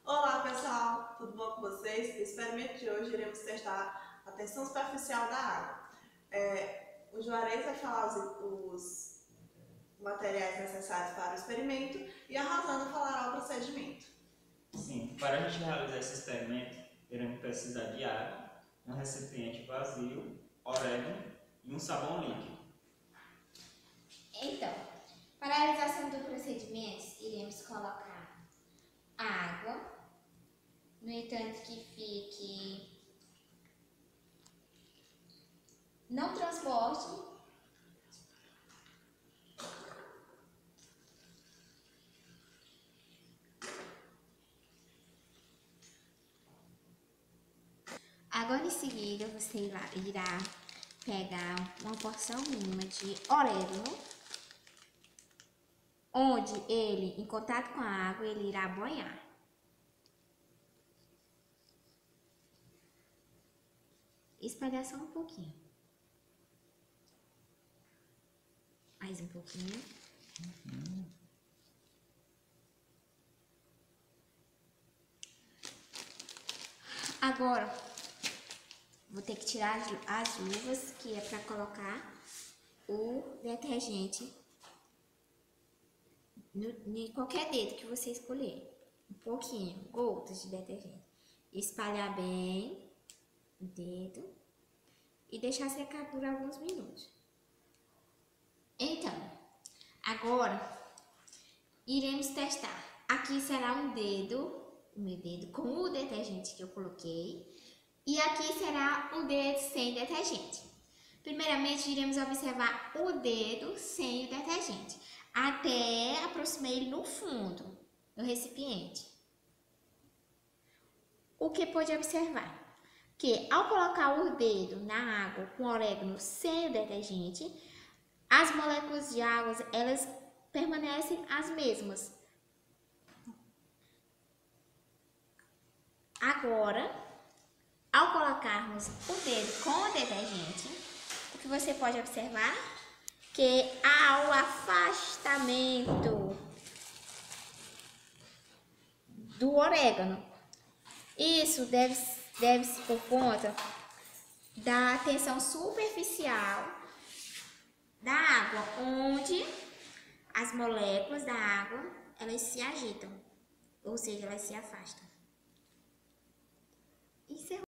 Olá pessoal, tudo bom com vocês? No experimento de hoje iremos testar a tensão superficial da água. O Juarez vai falar os materiais necessários para o experimento e a Rosana falará o procedimento. Sim, para a gente realizar esse experimento, iremos precisar de água, um recipiente vazio, orégano e um sabão líquido. Então, para a realização do procedimento, iremos colocar água, no entanto que fique, não transborde, agora em seguida você irá pegar uma porção mínima de orégano, onde ele, em contato com a água, ele irá banhar. Espalhar só um pouquinho. Mais um pouquinho. Agora, vou ter que tirar as luvas, que é para colocar o detergente em qualquer dedo que você escolher. Um pouquinho, gotas de detergente. Espalhar bem o dedo e deixar secar por alguns minutos. Então, agora iremos testar. Aqui será um dedo, o meu dedo com o detergente que eu coloquei, e aqui será o dedo sem detergente. Primeiramente, iremos observar o dedo sem o detergente, até aproximar ele no fundo do recipiente. O que pode observar? Que ao colocar o dedo na água com orégano sem o detergente, as moléculas de água, elas permanecem as mesmas. Agora, ao colocarmos o dedo com o detergente, o que você pode observar? Que há o afastamento do orégano. Isso deve-se por conta da tensão superficial da água, onde as moléculas da água, elas se agitam, ou seja, elas se afastam. Isso é